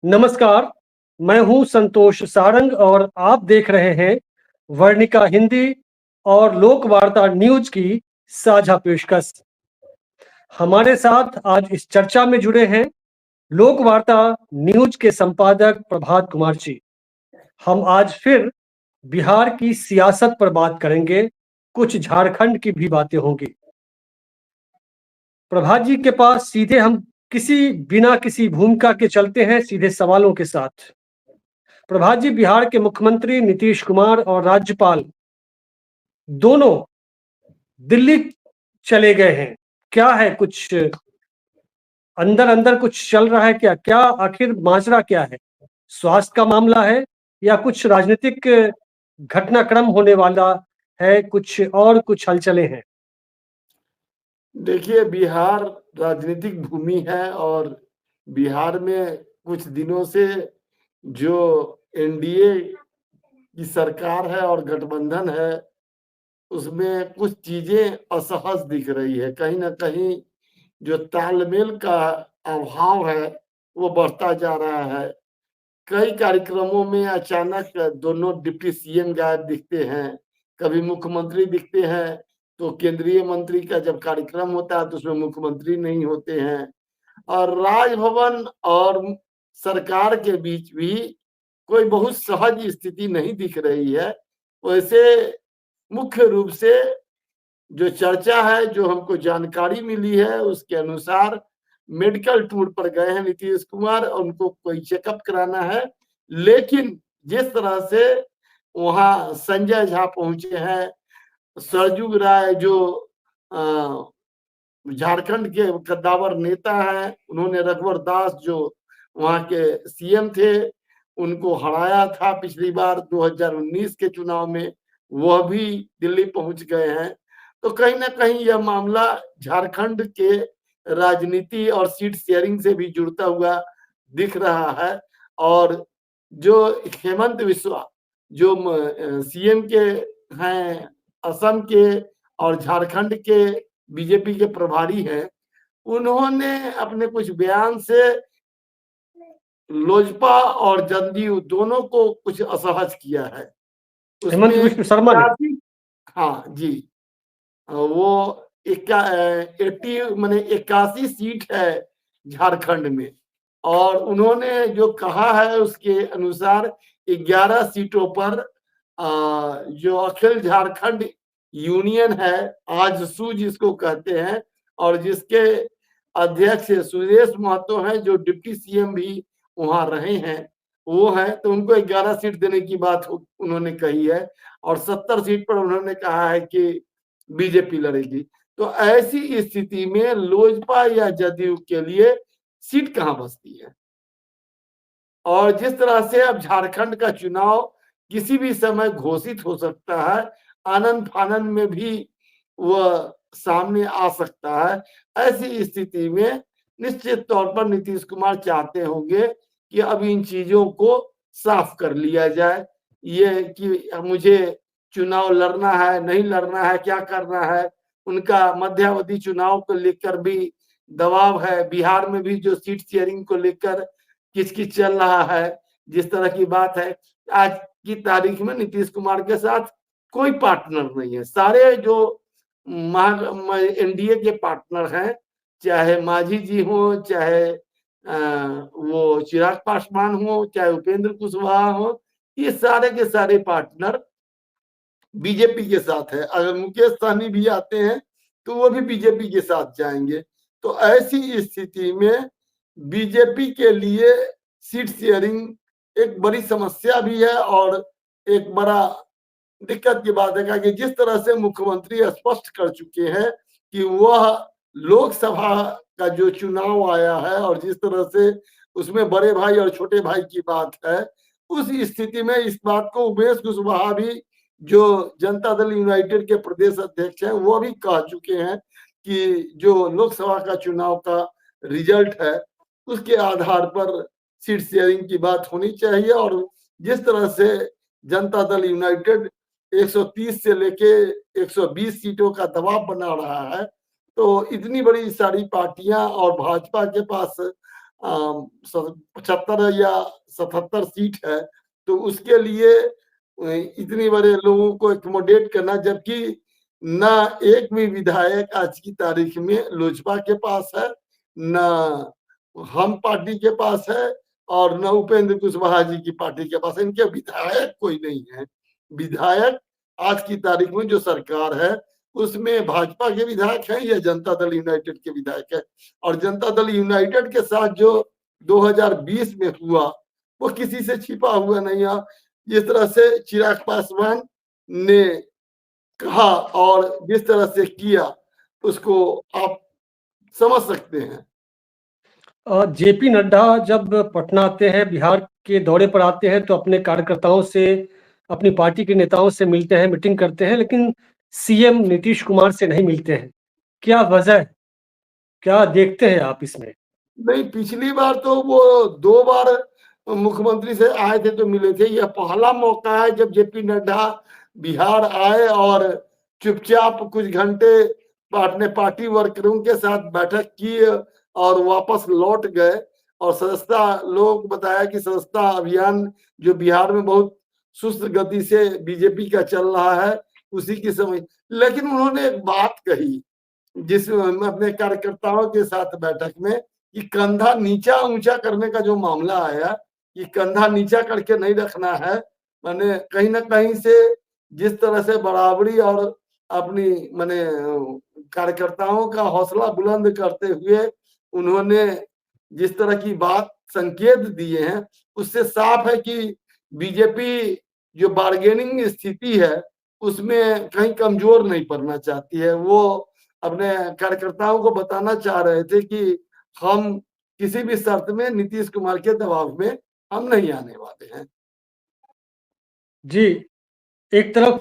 नमस्कार, मैं हूं संतोष सारंग और आप देख रहे हैं वर्णिका हिंदी और लोक वार्ता न्यूज की साझा पेशकश। हमारे साथ आज इस चर्चा में जुड़े हैं लोक वार्ता न्यूज के संपादक प्रभात कुमार जी। हम आज फिर बिहार की सियासत पर बात करेंगे, कुछ झारखंड की भी बातें होंगी। प्रभात जी के पास सीधे हम बिना किसी भूमिका के चलते हैं सीधे सवालों के साथ। प्रभात जी, बिहार के मुख्यमंत्री नीतीश कुमार और राज्यपाल दोनों दिल्ली चले गए हैं। क्या है, कुछ अंदर अंदर कुछ चल रहा है क्या? क्या आखिर माजरा क्या है? स्वास्थ्य का मामला है या कुछ राजनीतिक घटनाक्रम होने वाला है? कुछ हलचलें हैं? देखिए, बिहार राजनीतिक भूमि है और बिहार में कुछ दिनों से जो एनडीए की सरकार है और गठबंधन है, उसमें कुछ चीजें असहज दिख रही है। कहीं ना कहीं जो तालमेल का अभाव है वो बढ़ता जा रहा है। कई कार्यक्रमों में अचानक दोनों डिप्टी सीएम गायब दिखते हैं, कभी मुख्यमंत्री दिखते हैं, तो केंद्रीय मंत्री का जब कार्यक्रम होता है तो उसमें मुख्यमंत्री नहीं होते हैं। और राजभवन और सरकार के बीच भी कोई बहुत सहज स्थिति नहीं दिख रही है। वैसे मुख्य रूप से जो चर्चा है, जो हमको जानकारी मिली है, उसके अनुसार मेडिकल टूर पर गए हैं नीतीश कुमार, उनको कोई चेकअप कराना है। लेकिन जिस तरह से वहां संजय झा पहुंचे हैं, सरजू राय जो झारखंड के कद्दावर नेता हैं, उन्होंने रघुवर दास जो वहां के सीएम थे उनको हराया था पिछली बार 2019 के चुनाव में, वह भी दिल्ली पहुंच गए हैं। तो कहीं ना कहीं यह मामला झारखंड के राजनीति और सीट शेयरिंग से भी जुड़ता हुआ दिख रहा है। और जो हेमंत बिस्वा जो सीएम के हैं असम के और झारखंड के बीजेपी के प्रभारी हैं, उन्होंने अपने कुछ बयान से लोजपा और जदयू दोनों को कुछ असहज किया है। हेमंत उसमें विश्व शर्मा ने। हाँ जी, वो 81 सीट है झारखंड में, और उन्होंने जो कहा है उसके अनुसार 11 सीटों पर जो अखिल झारखंड यूनियन है, आजसू जिसको कहते हैं, और जिसके अध्यक्ष सुरेश महतो हैं, जो डिप्टी सीएम भी वहां रहे हैं, वो है, तो उनको 11 सीट देने की बात उन्होंने कही है। और 70 सीट पर उन्होंने कहा है कि बीजेपी लड़ेगी। तो ऐसी स्थिति में लोजपा या जदयू के लिए सीट कहां बचती है? और जिस तरह से अब झारखंड का चुनाव किसी भी समय घोषित हो सकता है, आनंद फानंद में भी वह सामने आ सकता है, ऐसी स्थिति में निश्चित तौर पर नीतीश कुमार चाहते होंगे कि अब इन चीजों को साफ कर लिया जाए। ये कि मुझे चुनाव लड़ना है नहीं लड़ना है, क्या करना है, उनका मध्यावधि चुनाव को लेकर भी दबाव है। बिहार में भी जो सीट शेयरिंग को लेकर किचकिच चल रहा है, जिस तरह की बात है, आज की तारीख में नीतीश कुमार के साथ कोई पार्टनर नहीं है। सारे जो एनडीए के पार्टनर हैं, चाहे मांझी जी हो, चाहे वो चिराग पासवान हो, चाहे उपेंद्र कुशवाहा हो, ये सारे के सारे पार्टनर बीजेपी के साथ है। अगर मुकेश सहनी भी आते हैं तो वो भी बीजेपी के साथ जाएंगे। तो ऐसी स्थिति में बीजेपी के लिए सीट शेयरिंग एक बड़ी समस्या भी है और एक बड़ा दिक्कत की बात है कि जिस तरह से मुख्यमंत्री स्पष्ट कर चुके हैं कि वह लोकसभा का जो चुनाव आया है और जिस तरह से उसमें बड़े भाई और छोटे भाई की बात है, उस स्थिति में इस बात को उमेश कुशवाहा भी, जो जनता दल यूनाइटेड के प्रदेश अध्यक्ष हैं, वो भी कह चुके हैं कि जो लोकसभा का चुनाव का रिजल्ट है उसके आधार पर सीट शेयरिंग की बात होनी चाहिए। और जिस तरह से जनता दल यूनाइटेड 130 से लेके 120 सीटों का दबाव बना रहा है, तो इतनी बड़ी सारी पार्टियां और भाजपा के पास 75 या 77 सीट है, तो उसके लिए इतने बड़े लोगों को एकोमोडेट करना, जबकि ना एक भी विधायक आज की तारीख में लोजपा के पास है, ना हम पार्टी के पास है, और न उपेंद्र कुशवाहा जी की पार्टी के पास है। इनके विधायक कोई नहीं है। विधायक आज की तारीख में जो सरकार है उसमें भाजपा के विधायक हैं या जनता दल यूनाइटेड के विधायक है। और जनता दल यूनाइटेड के साथ जो 2020 में हुआ वो किसी से छिपा हुआ नहीं है। जिस तरह से चिराग पासवान ने कहा और जिस तरह से किया उसको आप समझ सकते हैं। जेपी नड्डा जब पटना आते हैं, बिहार के दौरे पर आते हैं, तो अपने कार्यकर्ताओं से, अपनी पार्टी के नेताओं से मिलते हैं, मीटिंग करते हैं, लेकिन सीएम नीतीश कुमार से नहीं मिलते हैं। क्या वजह है? क्या देखते हैं आप इसमें? नहीं, पिछली बार तो वो 2 बार मुख्यमंत्री से आए थे तो मिले थे। यह पहला मौका है जब जेपी नड्डा बिहार आए और चुपचाप कुछ घंटे अपने पार्टी वर्करों के साथ बैठक की और वापस लौट गए। और सदस्यता, लोग बताया कि सदस्यता अभियान जो बिहार में बहुत सुस्त गति से बीजेपी का चल रहा है उसी की समय, लेकिन उन्होंने एक बात कही जिसमें अपने कार्यकर्ताओं के साथ बैठक में, कि कंधा नीचा ऊंचा करने का जो मामला आया, कि कंधा नीचा करके नहीं रखना है। माने कहीं ना कहीं से जिस तरह से बराबरी और अपनी माने कार्यकर्ताओं का हौसला बुलंद करते हुए उन्होंने जिस तरह की बात संकेत दिए हैं, उससे साफ है कि बीजेपी जो बार्गेनिंग स्थिति है उसमें कहीं कमजोर नहीं पड़ना चाहती है। वो अपने कार्यकर्ताओं को बताना चाह रहे थे कि हम किसी भी शर्त में नीतीश कुमार के दबाव में हम नहीं आने वाले हैं। जी, एक तरफ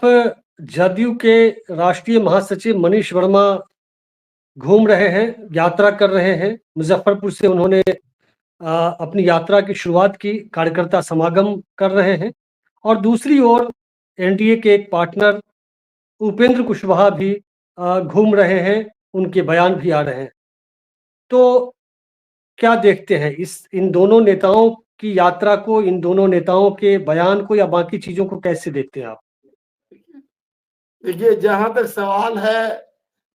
जदयू के राष्ट्रीय महासचिव मनीष वर्मा घूम रहे हैं, यात्रा कर रहे हैं। मुजफ्फरपुर से उन्होंने अपनी यात्रा की शुरुआत की, कार्यकर्ता समागम कर रहे हैं। और दूसरी ओर एनडीए के एक पार्टनर उपेंद्र कुशवाहा भी घूम रहे हैं, उनके बयान भी आ रहे हैं। तो क्या देखते हैं इन दोनों नेताओं की यात्रा को, इन दोनों नेताओं के बयान को, या बाकी चीजों को कैसे देखते हैं आप? देखिए, जहां तक सवाल है,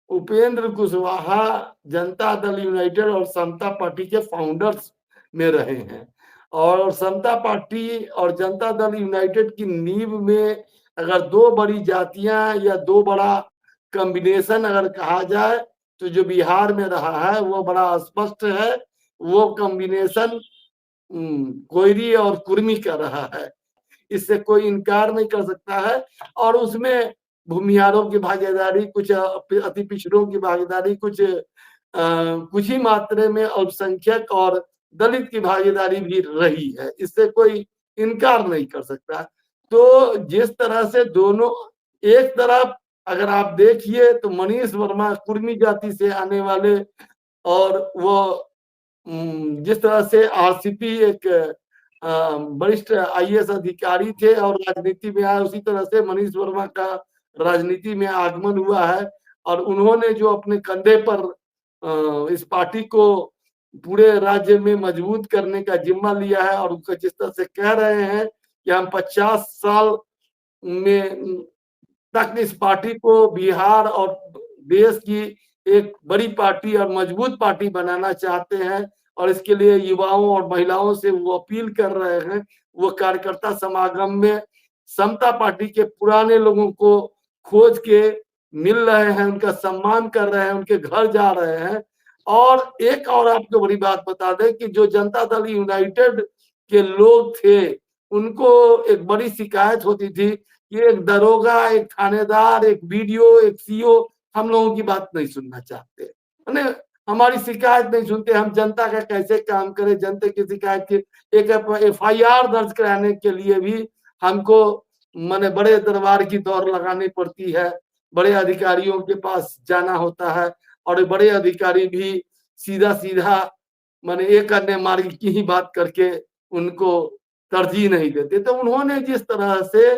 उपेंद्र कुशवाहा जनता दल यूनाइटेड और समता पार्टी के फाउंडर्स में रहे हैं। और समता पार्टी और जनता दल यूनाइटेड की नींव में अगर 2 बड़ी जातियां या 2 बड़ा कॉम्बिनेशन अगर कहा जाए तो जो बिहार में रहा है वो बड़ा स्पष्ट है। वो कॉम्बिनेशन कोयरी और कुर्मी का रहा है, इससे कोई इनकार नहीं कर सकता है। और उसमें भूमिहारों की भागीदारी, कुछ अति पिछड़ों की भागीदारी, कुछ ही मात्रा में अल्पसंख्यक और दलित की भागीदारी भी रही है, इससे कोई इनकार नहीं कर सकता। तो जिस तरह से दोनों, एक तरफ अगर आप देखिए तो मनीष वर्मा कुर्मी जाति से आने वाले, और वो जिस तरह से आरसीपी एक वरिष्ठ आईएएस अधिकारी थे और राजनीति में आए, उसी तरह से मनीष वर्मा का राजनीति में आगमन हुआ है। और उन्होंने जो अपने कंधे पर इस पार्टी को पूरे राज्य में मजबूत करने का जिम्मा लिया है, और उनका जिस तरह से कह रहे हैं कि हम 50 साल में तक इस पार्टी को बिहार और देश की एक बड़ी पार्टी और मजबूत पार्टी बनाना चाहते हैं, और इसके लिए युवाओं और महिलाओं से वो अपील कर रहे हैं। वो कार्यकर्ता समागम में समता पार्टी के पुराने लोगों को खोज के मिल रहे हैं, उनका सम्मान कर रहे हैं, उनके घर जा रहे हैं। और एक और आपको बड़ी बात बता दें कि जो जनता दल यूनाइटेड के लोग थे, उनको एक बड़ी शिकायत होती थी कि एक दरोगा, एक थानेदार, एक बीडीओ, एक सीओ हम लोगों की बात नहीं सुनना चाहते, माने हमारी शिकायत नहीं सुनते, हम जनता का कैसे काम करें। जनता की शिकायत की एक एफआईआर दर्ज कराने के लिए भी हमको माने बड़े दरबार की दौड़ लगानी पड़ती है, बड़े अधिकारियों के पास जाना होता है, और बड़े अधिकारी भी सीधा सीधा माने एक अन्य मार्ग की ही बात करके उनको तरजीह नहीं देते। तो उन्होंने जिस तरह से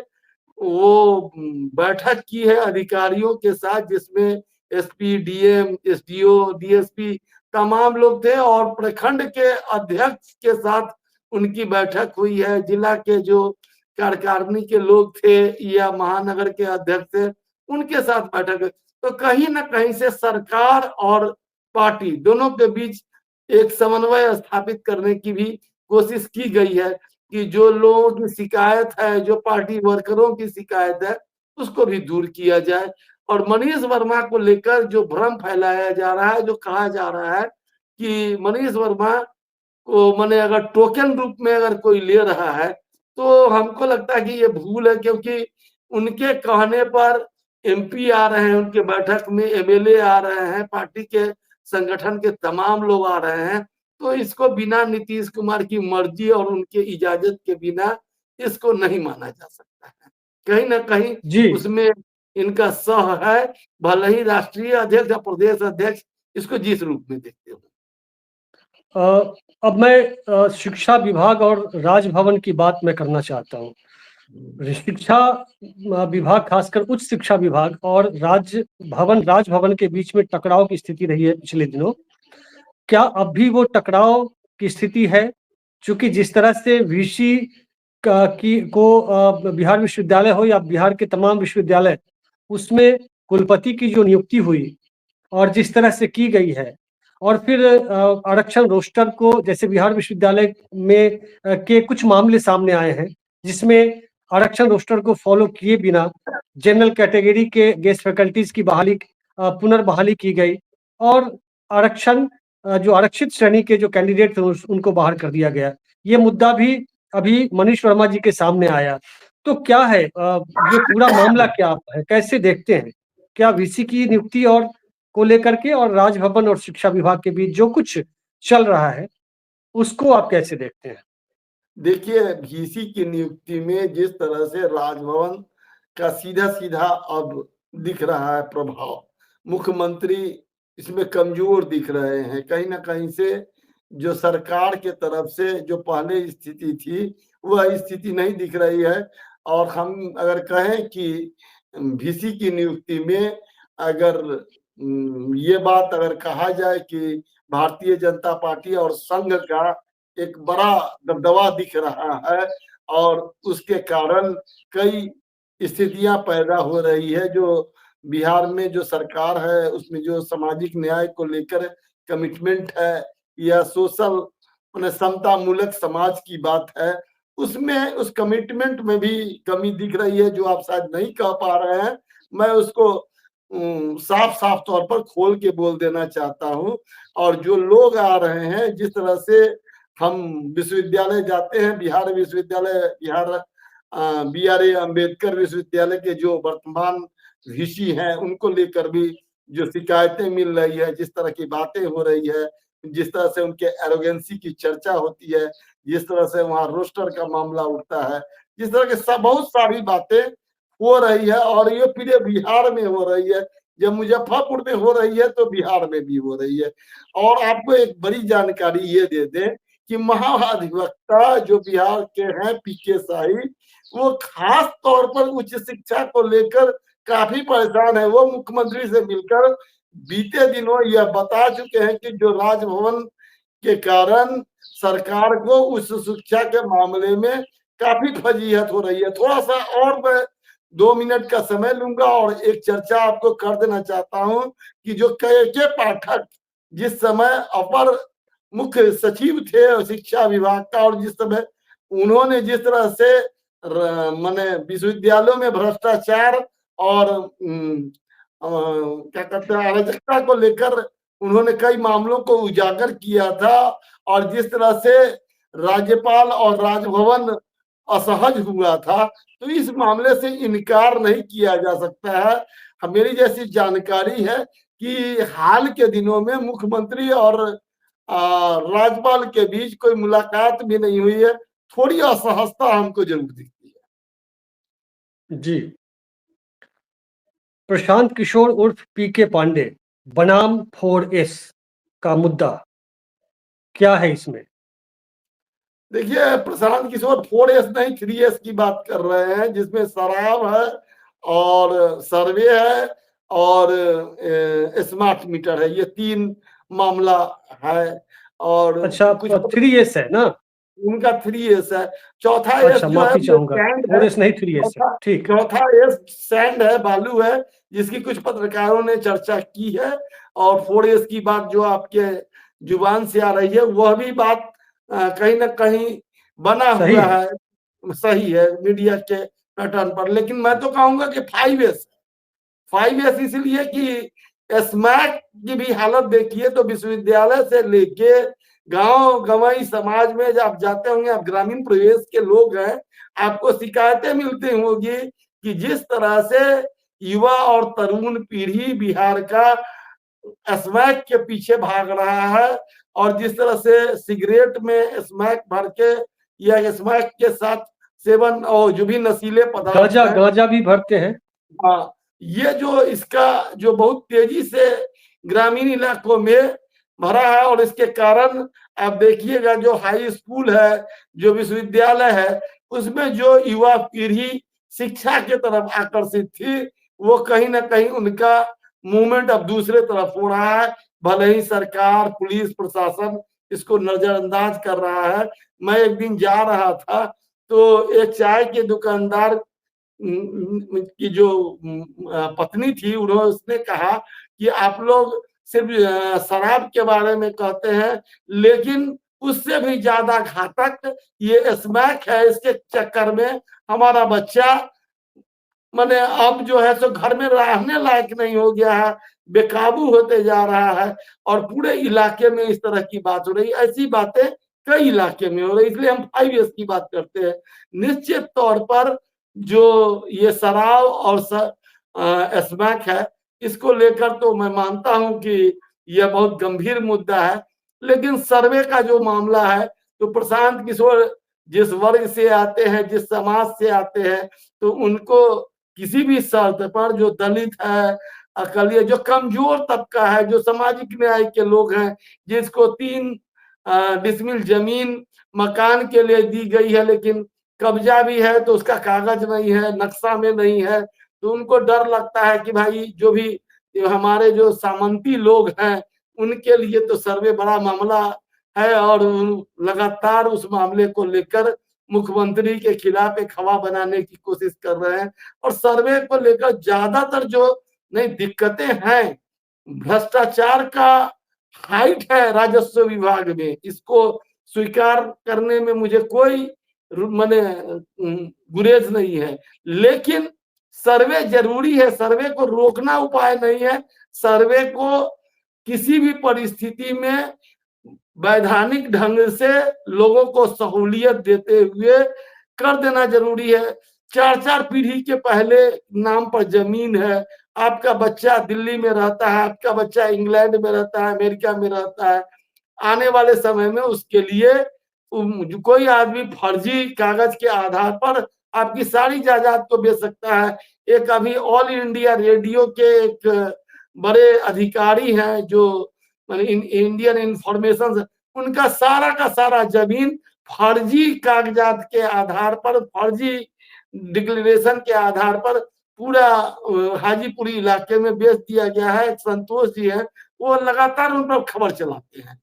वो बैठक की है अधिकारियों के साथ, जिसमें एसपी, डीएम, एसडीओ, डीएसपी तमाम लोग थे और प्रखंड के अध्यक्ष के साथ उनकी बैठक हुई है। जिला के जो कार्यकारिणी के लोग थे या महानगर के अध्यक्ष थे, उनके साथ बैठक हुई। तो कहीं ना कहीं से सरकार और पार्टी दोनों के बीच एक समन्वय स्थापित करने की भी कोशिश की गई है कि जो लोगों की शिकायत है, जो पार्टी वर्करों की शिकायत है, उसको भी दूर किया जाए। और मनीष वर्मा को लेकर जो भ्रम फैलाया जा रहा है, जो कहा जा रहा है कि मनीष वर्मा को माने अगर टोकन रूप में अगर कोई ले रहा है, तो हमको लगता है कि ये भूल है, क्योंकि उनके कहने पर एमपी आ रहे हैं उनके बैठक में, एमएलए आ रहे हैं, पार्टी के संगठन के तमाम लोग आ रहे हैं। तो इसको बिना नीतीश कुमार की मर्जी और उनके इजाजत के बिना इसको नहीं माना जा सकता है। कहीं ना कहीं जी। उसमें इनका सह है, भले ही राष्ट्रीय अध्यक्ष या प्रदेश अध्यक्ष इसको जिस रूप में देखते हो। अब मैं शिक्षा विभाग और राजभवन की बात मैं करना चाहता हूँ। शिक्षा विभाग, खासकर उच्च शिक्षा विभाग और राजभवन के बीच में टकराव की स्थिति रही है पिछले दिनों। क्या अब भी वो टकराव की स्थिति है? चूंकि जिस तरह से वीसी बिहार विश्वविद्यालय हो या बिहार के तमाम विश्वविद्यालय, उसमें कुलपति की जो नियुक्ति हुई और जिस तरह से की गई है, और फिर आरक्षण रोस्टर को, जैसे बिहार विश्वविद्यालय में के कुछ मामले सामने आए हैं जिसमें आरक्षण रोस्टर को फॉलो किए बिना जनरल कैटेगरी के गेस्ट फैकल्टीज की पुनर्बहाली की गई और जो आरक्षित श्रेणी के जो कैंडिडेट थे उनको बाहर कर दिया गया। ये मुद्दा भी अभी मनीष वर्मा जी के सामने आया। तो क्या है ये पूरा मामला क्या है, कैसे देखते हैं? क्या वीसी की नियुक्ति और को लेकर के और राजभवन और शिक्षा विभाग के बीच जो कुछ चल रहा है उसको आप कैसे देखते हैं? देखिए, वीसी की नियुक्ति में जिस तरह से राजभवन का सीधा सीधा अब दिख रहा है प्रभाव, मुख्यमंत्री इसमें कमजोर दिख रहे हैं। कहीं ना कहीं से जो सरकार के तरफ से जो पहले स्थिति थी वह स्थिति नहीं दिख रही है। और हम अगर कहें कि वीसी की नियुक्ति में अगर ये बात अगर कहा जाए कि भारतीय जनता पार्टी और संघ का एक बड़ा दबदबा दिख रहा है और उसके कारण कई स्थितियां पैदा हो रही है। जो बिहार में जो सरकार है उसमें जो सामाजिक न्याय को लेकर कमिटमेंट है या सोशल समता मूलक समाज की बात है, उसमें उस कमिटमेंट में भी कमी दिख रही है जो आप शायद नहीं कह पा रहे हैं। मैं उसको साफ साफ तौर पर खोल के बोल देना चाहता हूं। और जो लोग आ रहे हैं, जिस तरह से हम विश्वविद्यालय जाते हैं, बिहार विश्वविद्यालय, BRA अम्बेडकर विश्वविद्यालय के जो वर्तमान वीसी हैं उनको लेकर भी जो शिकायतें मिल रही है, जिस तरह की बातें हो रही है, जिस तरह से उनके एरोगेंसी की चर्चा होती है, जिस तरह से वहां रोस्टर का मामला उठता है, जिस तरह के बहुत सारी बातें हो रही है और ये पूरे बिहार में हो रही है। जब मुजफ्फरपुर में हो रही है तो बिहार में भी हो रही है। और आपको एक बड़ी जानकारी ये दे दें कि महाधिवक्ता जो बिहार के हैं पीके शाही, वो खास तौर पर उच्च शिक्षा को लेकर काफी परेशान है। वो मुख्यमंत्री से मिलकर बीते दिनों यह बता चुके हैं कि जो राजभवन के कारण सरकार को उच्च शिक्षा के मामले में काफी फजीहत हो रही है। थोड़ा सा और मैं 2 मिनट का समय लूंगा और एक चर्चा आपको कर देना चाहता हूं कि जो के पाठक जिस समय अपर मुख्य सचिव थे शिक्षा विभाग का, और जिस समय उन्होंने जिस तरह से माने विश्वविद्यालयों में भ्रष्टाचार और क्या कहते हैं अराजकता को लेकर उन्होंने कई मामलों को उजागर किया था, और जिस तरह से राज्यपाल और राजभवन असहज हुआ था, तो इस मामले से इनकार नहीं किया जा सकता है। मेरी जैसी जानकारी है कि हाल के दिनों में मुख्यमंत्री और राज्यपाल के बीच कोई मुलाकात भी नहीं हुई है। थोड़ी असहजता हमको जरूर दिखती है। जी। प्रशांत किशोर उर्फ पीके पांडे बनाम 4S का मुद्दा क्या है इसमें? देखिए, प्रशांत किशोर 4S नहीं 3S की बात कर रहे हैं, जिसमें शराब है और सर्वे है और स्मार्ट मीटर है। ये 3 मामला है और अच्छा, कुछ 3S है ना? उनका 3S है। चौथा एस अच्छा, जो है माफी वो चाहूंगा, सैंड है। 4S नहीं 3S है। चौथा ठीक। चौथा एस सैंड है, बालू है, जिसकी कुछ पत्रकारों ने चर्चा की है। और 4S की बात जो आपके जुबान से आ रही है वह भी बात कहीं ना कहीं बना सही हुआ है। है, सही है मीडिया के पैटर्न पर। लेकिन मैं तो कहूंगा कि 5S 5S इसलिए कि स्मैक की भी हालत देखिए तो विश्वविद्यालय से लेके गांव गंवाई समाज में जब आप जाते होंगे, आप ग्रामीण प्रदेश के लोग हैं, आपको शिकायतें मिलती होंगी कि जिस तरह से युवा और तरुण पीढ़ी बिहार का स्मैक के पीछे भाग रहा है और जिस तरह से सिगरेट में स्मैक भर के या स्मैक के साथ सेवन और जो भी नशीले पदार्थ गांजा हैं, गांजा भी भरते हैं। हाँ, ये जो इसका जो बहुत तेजी से ग्रामीण इलाकों में भरा है और इसके कारण आप देखिएगा जो हाई स्कूल है, जो विश्वविद्यालय है, उसमें जो युवा पीढ़ी शिक्षा के तरफ आकर्षित थी, वो कहीं ना कहीं उनका मूवमेंट अब दूसरे तरफ हो रहा है। भले ही सरकार, पुलिस प्रशासन इसको नजरअंदाज कर रहा है। मैं एक दिन जा रहा था तो एक चाय के दुकानदार की जो पत्नी थी, उन्होंने उसने कहा कि आप लोग सिर्फ शराब के बारे में कहते हैं, लेकिन उससे भी ज्यादा घातक ये स्मैक है। इसके चक्कर में हमारा बच्चा माने अब जो है सो घर में रहने लायक नहीं हो गया है, बेकाबू होते जा रहा है और पूरे इलाके में इस तरह की बात हो रही है। ऐसी बातें कई इलाके में हो रही, इसलिए हम 5S की बात करते हैं। निश्चित तौर पर जो ये शराब और स्मैक है, इसको लेकर तो मैं मानता हूं कि यह बहुत गंभीर मुद्दा है। लेकिन सर्वे का जो मामला है, तो प्रशांत किशोर जिस वर्ग से आते हैं, जिस समाज से आते हैं, तो उनको किसी भी शर्त पर जो दलित है, अकलियत, जो कमजोर तबका है, जो सामाजिक न्याय के लोग हैं, जिसको 3 डिसमिल जमीन मकान के लिए दी गई है, लेकिन कब्जा भी है तो उसका कागज नहीं है, नक्शा में नहीं है, तो उनको डर लगता है कि भाई जो भी हमारे जो सामंती लोग हैं, उनके लिए तो सर्वे बड़ा मामला है और लगातार उस मामले को लेकर मुख्यमंत्री के खिलाफ एक हवा बनाने की कोशिश कर रहे हैं। और सर्वे को लेकर ज्यादातर जो नई दिक्कतें हैं, भ्रष्टाचार का हाइट है राजस्व विभाग में, इसको स्वीकार करने में मुझे कोई माने गुरेज नहीं है। लेकिन सर्वे जरूरी है, सर्वे को रोकना उपाय नहीं है। सर्वे को किसी भी परिस्थिति में वैधानिक ढंग से लोगों को सहूलियत देते हुए कर देना जरूरी है। 4 4 पीढ़ी के पहले नाम पर जमीन है, आपका बच्चा दिल्ली में रहता है, आपका बच्चा इंग्लैंड में रहता है, अमेरिका में रहता है, आने वाले समय में उसके लिए कोई आदमी फर्जी कागज के आधार पर आपकी सारी जायदाद को बेच सकता है। एक अभी ऑल इंडिया रेडियो के एक बड़े अधिकारी हैं जो इंडियन इंफॉर्मेशन, उनका सारा का सारा जमीन फर्जी कागजात के आधार पर, फर्जी डिक्लेरेशन के आधार पर पूरा हाजीपुरी इलाके में बेच दिया गया है। एक संतोष जी है, वो लगातार उन पर खबर चलाते हैं।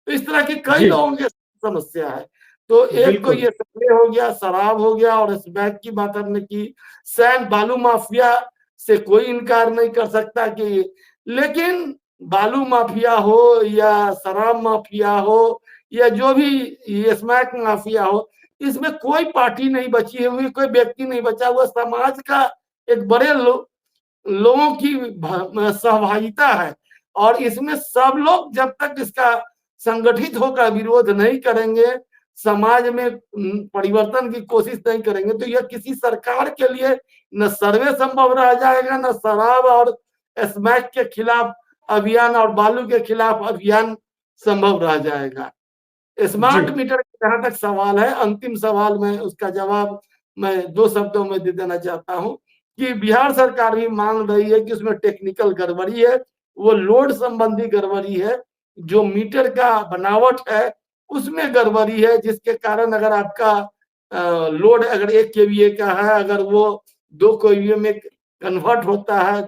तो इस तरह की कई जी, लोगों की समस्या है। तो एक तो बिल्कुल। ये सप्ले हो गया, शराब हो गया और स्मैक की बात हमने की। सैंड बालू माफिया से कोई इनकार नहीं कर सकता कि, लेकिन बालू माफिया हो या शराब माफिया हो या जो भी ये स्मैक माफिया हो, इसमें कोई पार्टी नहीं बची हुई, कोई व्यक्ति नहीं बचा हुआ। समाज का एक बड़े लोगों की सहभागिता है और इसमें सब लोग जब तक इसका संगठित होकर विरोध नहीं करेंगे, समाज में परिवर्तन की कोशिश नहीं करेंगे, तो यह किसी सरकार के लिए न सर्वे संभव रह जाएगा, न शराब और स्मैक के खिलाफ अभियान और बालू के खिलाफ अभियान संभव रह जाएगा। जी, स्मार्ट मीटर का जहां तक सवाल है, अंतिम सवाल में उसका जवाब मैं 2 शब्दों में दे देना चाहता हूं कि बिहार सरकार भी मान रही है कि उसमें टेक्निकल गड़बड़ी है, वो लोड संबंधी गड़बड़ी है, जो मीटर का बनावट है उसमें गड़बड़ी है, जिसके कारण अगर आपका लोड अगर 1 kVA का है, अगर वो 2 kVA में कन्वर्ट होता है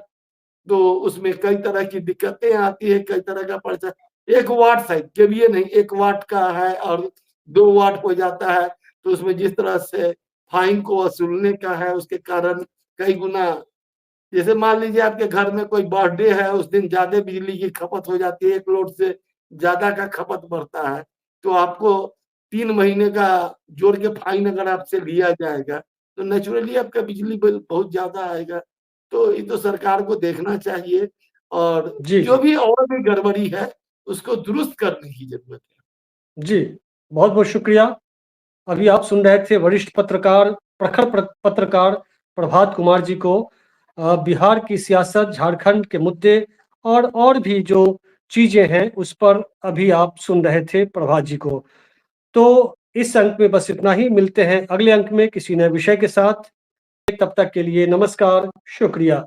तो उसमें कई तरह की दिक्कतें आती है, कई तरह का पर्चा 1 वाट शायद केवीए नहीं 1 वाट का है और 2 वाट हो जाता है, तो उसमें जिस तरह से फाइन को वसूलने का है उसके कारण कई गुना, जैसे मान लीजिए आपके घर में कोई बर्थडे है, उस दिन ज़्यादा बिजली की खपत हो जाती है, 1 लोड से ज़्यादा का खपत बढ़ता है, तो आपको 3 महीने का जोड़ के फाइन अगर आपसे लिया जाएगा, तो नेचुरली आपका बिजली बिल बहुत ज़्यादा आएगा। तो ये तो सरकार को देखना चाहिए और जी, जो जी। भी और भी गड़बड़ी है, उसको दुरुस्त करने की ज़रूरत है। जी, बहुत-बहुत शुक्रिया। अभी आप सुन रहे थे वरिष्ठ पत्रकार, प्रखर पत्रकार प्रभात कुमार जी को। बिहार की सियासत, झारखंड के मुद्दे और भी जो चीज़ें हैं, उस पर अभी आप सुन रहे थे प्रभात जी को। तो इस अंक में बस इतना ही, मिलते हैं अगले अंक में किसी नए विषय के साथ। तब तक के लिए नमस्कार, शुक्रिया।